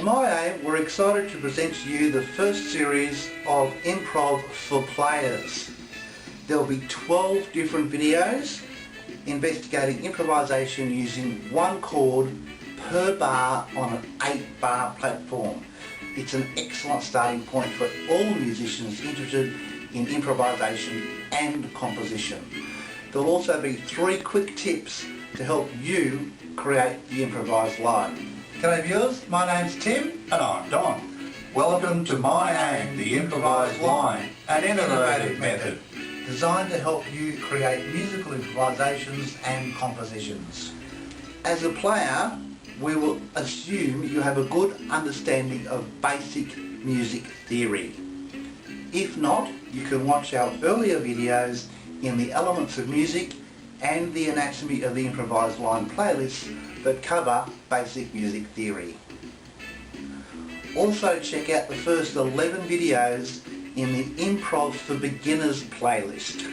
miAim, we're excited to present to you the first series of Improv for Players. There will be 12 different videos investigating improvisation using one chord per bar on an 8-bar platform. It's an excellent starting point for all musicians interested in improvisation and composition. There will also be 3 quick tips to help you create the improvised line. G'day viewers, my name's Tim And I'm Don. Welcome to miAim The Improvised Line, an innovative method designed to help you create musical improvisations and compositions. As a player, we will assume you have a good understanding of basic music theory. If not, you can watch our earlier videos in the Elements of Music and the Anatomy of the Improvised Line playlists that cover basic music theory. Also check out the first 11 videos in the Improv for Beginners playlist.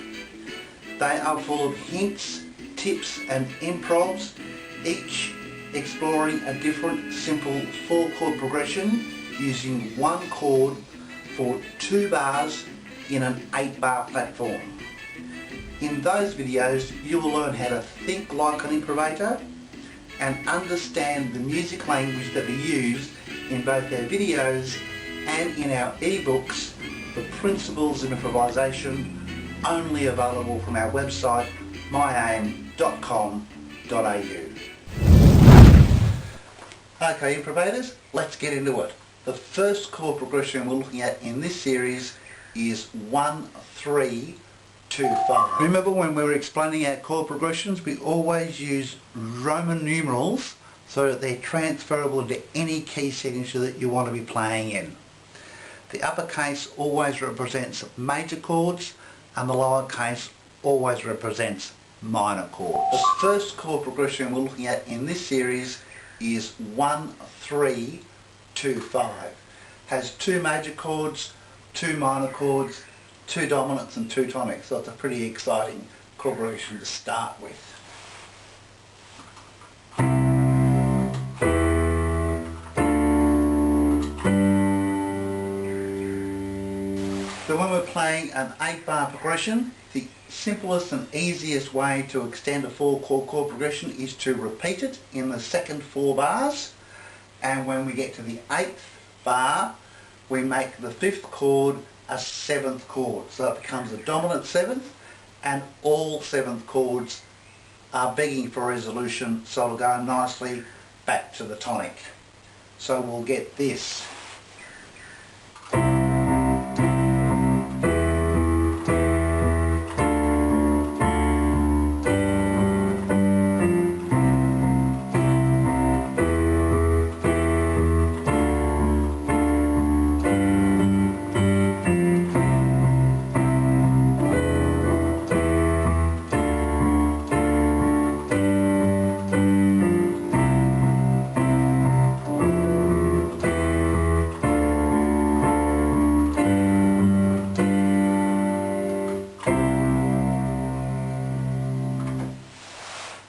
They are full of hints, tips and improvs, each exploring a different simple 4-chord progression using one chord for 2 bars in an 8-bar platform. In those videos you will learn how to think like an improviser and understand the music language that we use in both our videos and in our ebooks, The Principles of Improvisation, only available from our website miaim.com.au. Okay improvisers, let's get into it. The first chord progression we're looking at in this series is 1, 3, 2, 5. Remember when we were explaining our chord progressions, we always use Roman numerals so that they're transferable to any key signature that you want to be playing in. The uppercase always represents major chords and the lowercase always represents minor chords. The first chord progression we're looking at in this series is 1, 3, 2, 5. Has 2 major chords, 2 minor chords, 2 dominants and 2 tonics, so it's a pretty exciting chord progression to start with. So when we're playing an 8-bar progression, the simplest and easiest way to extend a 4-chord chord progression is to repeat it in the second 4 bars, and when we get to the 8th bar we make the 5th chord a 7th chord, so it becomes a dominant 7th and all 7th chords are begging for resolution, so it'll go nicely back to the tonic. So we'll get this.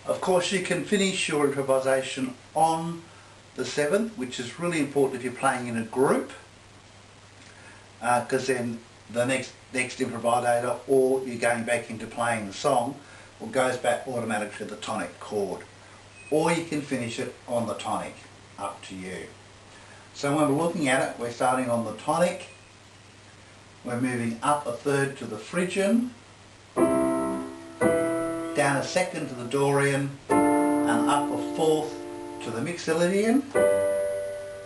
Of course you can finish your improvisation on the 7th, which is really important if you're playing in a group, because then the next improvisator, or you're going back into playing the song, goes back automatically to the tonic chord. Or you can finish it on the tonic, up to you. So when we're looking at it, we're starting on the tonic, we're moving up a 3rd to the Phrygian, down a 2nd to the Dorian, and up a 4th to the Mixolydian,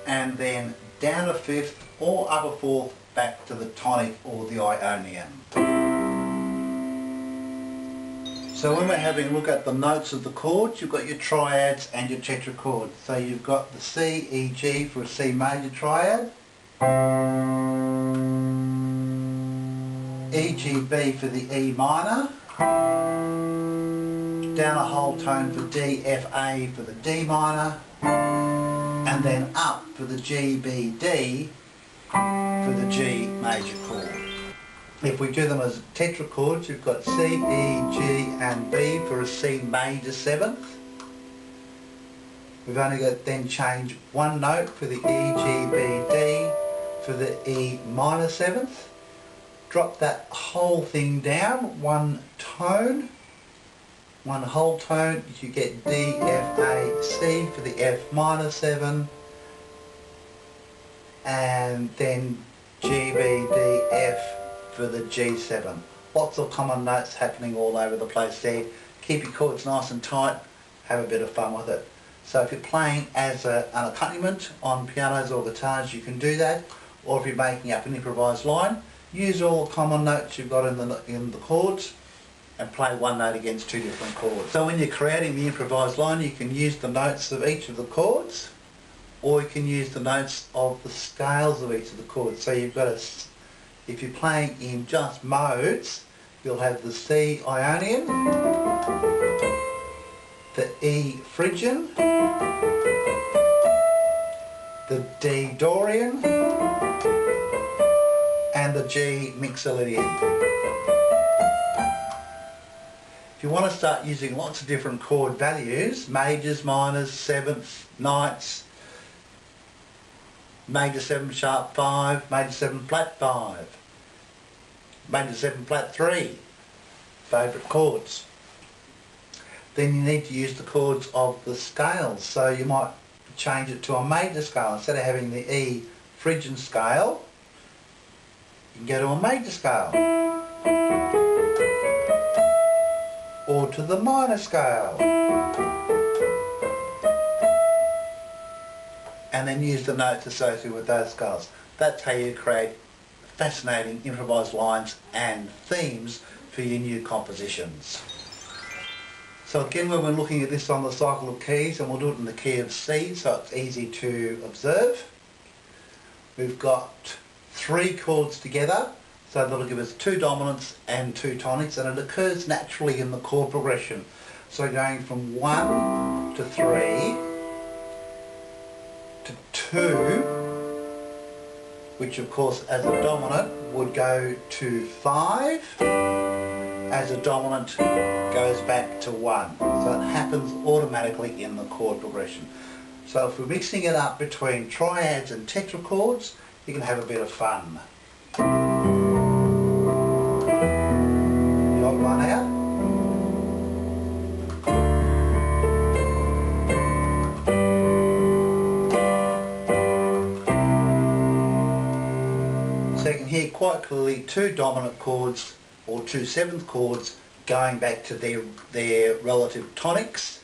and then down a 5th or up a 4th back to the tonic or the Ionian. So when we're having a look at the notes of the chords, you've got your triads and your tetrachords. So you've got the C, E, G for a C major triad, E, G, B for the E minor, down a whole tone for D, F, A for the D minor, and then up for the G, B, D for the G major chord. If we do them as tetrachords, you've got C, E, G and B for a C major 7th. We've only got to then change one note for the E, G, B, D for the E minor 7th. Drop that whole thing down, one tone, one whole tone. You get D, F, A, C for the F minor 7, and then G, B, D, F for the G7. Lots of common notes happening all over the place there. Keep your chords nice and tight, have a bit of fun with it. So if you're playing as an accompaniment on pianos or guitars, you can do that. Or if you're making up an improvised line, use all the common notes you've got in the chords and play one note against two different chords. So when you're creating the improvised line, you can use the notes of each of the chords, or you can use the notes of the scales of each of the chords. So you've got a, if you're playing in just modes, you'll have the C Ionian, the E Phrygian, the D Dorian, and the G Mixolydian. If you want to start using lots of different chord values, majors, minors, 7ths, ninths, major 7 sharp 5, major 7 flat 5, major 7 flat 3, favourite chords. Then you need to use the chords of the scales. So you might change it to a major scale. Instead of having the E Phrygian scale, you can go to a major scale. Or to the minor scale. And then use the notes associated with those scales. That's how you create fascinating improvised lines and themes for your new compositions. So again, when we're looking at this on the cycle of keys, and we'll do it in the key of C so it's easy to observe. We've got 3 chords together, so that'll give us 2 dominants and 2 tonics, and it occurs naturally in the chord progression. So going from 1 to 3 to 2, which of course as a dominant would go to 5, as a dominant goes back to 1. So it happens automatically in the chord progression. So if we're mixing it up between triads and tetrachords, you can have a bit of fun. The odd one out. So you can hear quite clearly 2 dominant chords or 2 7th chords going back to their relative tonics,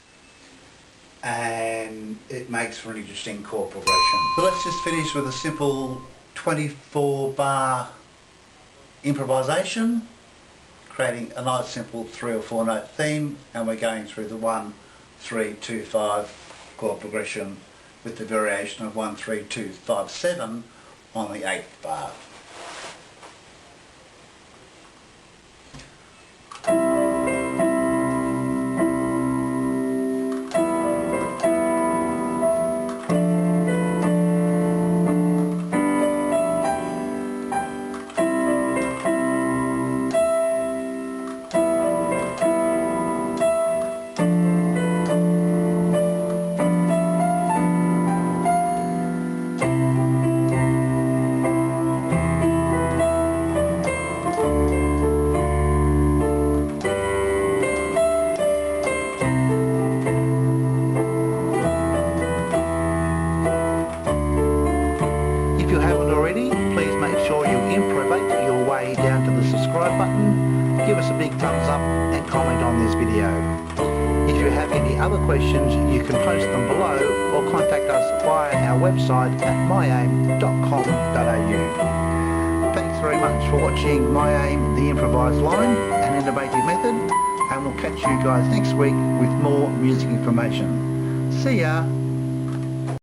and it makes for an interesting chord progression. So let's just finish with a simple 24 bar improvisation, creating a nice simple 3 or 4 note theme, and we're going through the 1, 3, 2, 5 chord progression with the variation of 1, 3, 2, 5, 7 on the 8th bar. If you haven't already, please make sure you improvate your way down to the subscribe button, give us a big thumbs up and comment on this video. If you have any other questions, you can post them below or contact us via our website at miAim.com.au. Thanks very much for watching miAim The Improvised Line, an innovative method, and we'll catch you guys next week with more music information. See ya!